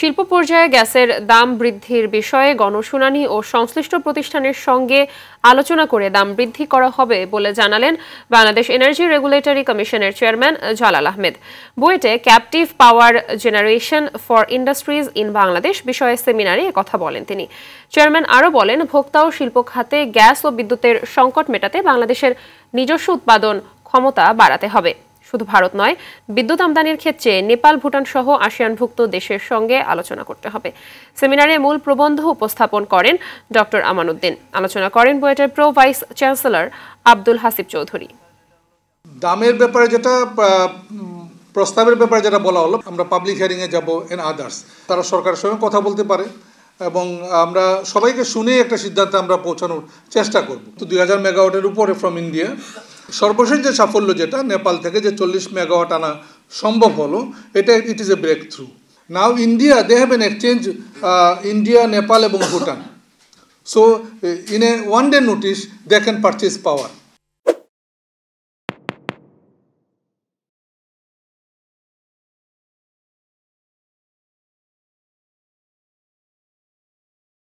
শিল্প পর্যায়ে গ্যাসের দাম বৃদ্ধির বিষয়ে গণশুনানি ও সংশ্লিষ্ট প্রতিষ্ঠানের সঙ্গে আলোচনা করে দাম বৃদ্ধি করা হবে বলে জানালেন বাংলাদেশ এনার্জি রেগুলেটরি কমিশনের চেয়ারম্যান জালাল আহমেদ। বুয়েটে captive power generation for industries in Bangladesh বিষয়ে সেমিনারে একথা বলেন তিনি। চেয়ারম্যান আরও বলেন, ভোক্তা ও শিল্প খাতে গ্যাস ও বিদ্যুতের সংকট মেটাতে বাংলাদেশের নিজস্ব উৎপাদন ক্ষমতা বাড়াতে হবে। শুধু ভারত নয়, বিদ্যুৎ আমদানির ক্ষেত্রে নেপাল, ভুটান সহ আসিয়ানভুক্ত দেশের সঙ্গে আলোচনা করতে হবে। সেমিনারে মূল প্রবন্ধ উপস্থাপন করেন ডক্টর আমানউদ্দিন। আলোচনা করেন বুয়েটের pro vice chancellor Abdul Hasib Chowdhury. দামের ব্যাপারে যেটা প্রস্তাবের ব্যাপারে যেটা বলা হলো, আমরা পাবলিক হিয়ারিংয়ে যাব এন্ড আদার্স, তারা সরকারের সঙ্গে কথা বলতে পারে এবং আমরা সবাইকে শুনে একটা সিদ্ধান্তে আমরা পৌঁছানোর চেষ্টা করব। তো 2000 মেগাওয়াটের উপরে ফ্রম ইন্ডিয়া। সর্বশেষ যে সাফল্য যেটা নেপাল থেকে যে 40 মেগাওয়াট আনা সম্ভব হলো, এটা it is a breakthrough. Now India they have an exchange, India, Nepal এবং Bhutan. So in a 1 day notice they can purchase power.